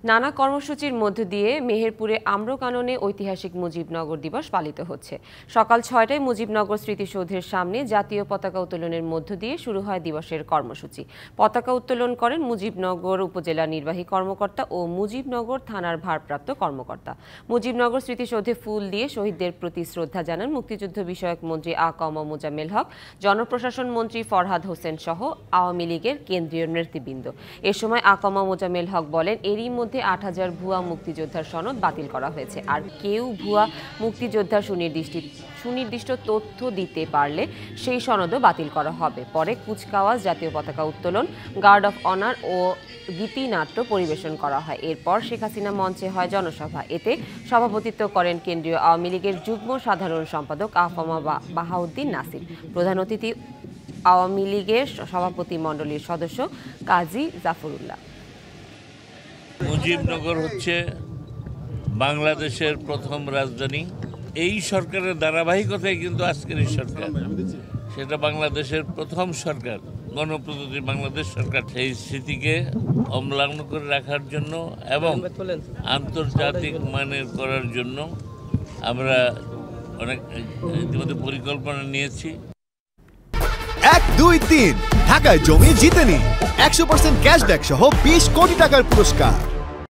নানা কর্মসূচির মধ্য দিয়ে মেহেরপুরে আম্রকাননে ঐতিহাসিক মুজিবনগর দিবস পালিত হচ্ছে। সকাল ৬টায় মুজিবনগর স্মৃতিসৌধের সামনে জাতীয় পতাকা উত্তোলনের মধ্য দিয়ে শুরু হয় দিবসের কর্মসূচি। পতাকা উত্তোলন করেন মুজিবনগর উপজেলা নির্বাহী কর্মকর্তা ও মুজিবনগর থানার ভারপ্রাপ্ত কর্মকর্তা। মুজিবনগর স্মৃতিসৌধে ফুল দিয়ে শহীদদের প্রতি শ্রদ্ধা জানান মুক্তিযুদ্ধ বিষয়ক মন্ত্রী আ.ক.ম মোজাম্মেল হক, জনপ্রশাসন মন্ত্রী ফরহাদ হোসেন সহ আওয়ামী লীগের কেন্দ্রীয় নেতৃবৃন্দ। এ সময় আ.ক.ম মোজাম্মেল হক বলেন, এরই মধ্যে ৮,০০০ ভুয়া মুক্তিযোদ্ধার সনদ বাতিল করা হয়েছে। আর কেউ ভুয়া মুক্তিযোদ্ধার সুনির্দিষ্ট তথ্য দিতে পারলে সেই সনদও বাতিল করা হবে। পরে কুচকাওয়াজ, জাতীয় পতাকা উত্তোলন, গার্ড অফ অনার ও গীতিনাট্য পরিবেশন করা হয়। এরপর শেখ হাসিনা মঞ্চে হয় জনসভা। এতে সভাপতিত্ব করেন কেন্দ্রীয় আওয়ামী লীগের যুগ্ম সাধারণ সম্পাদক আ.ফ.ম বাহাউদ্দিন নাসির। প্রধান অতিথি আওয়ামী লীগের সভাপতি মণ্ডলীর সদস্য কাজী জাফরুল্লাহ। মুজিবনগর হচ্ছে বাংলাদেশের প্রথম রাজধানী। এই সরকারের ধারাবাহিকতায় কিন্তু আজকের এই সরকার, সেটা বাংলাদেশের প্রথম সরকার, গণপ্রজাতন্ত্রী বাংলাদেশ সরকার। সেই স্মৃতিকে অম্লান করে রাখার জন্য এবং আন্তর্জাতিক মানের করার জন্য আমরা অনেক ইতিমধ্যে পরিকল্পনা নিয়েছি। ১, ২, ৩ ঢাকায় জমি জিতে নিন ১০০% ক্যাশব্যাক সহ ২০ কোটি টাকার পুরস্কার।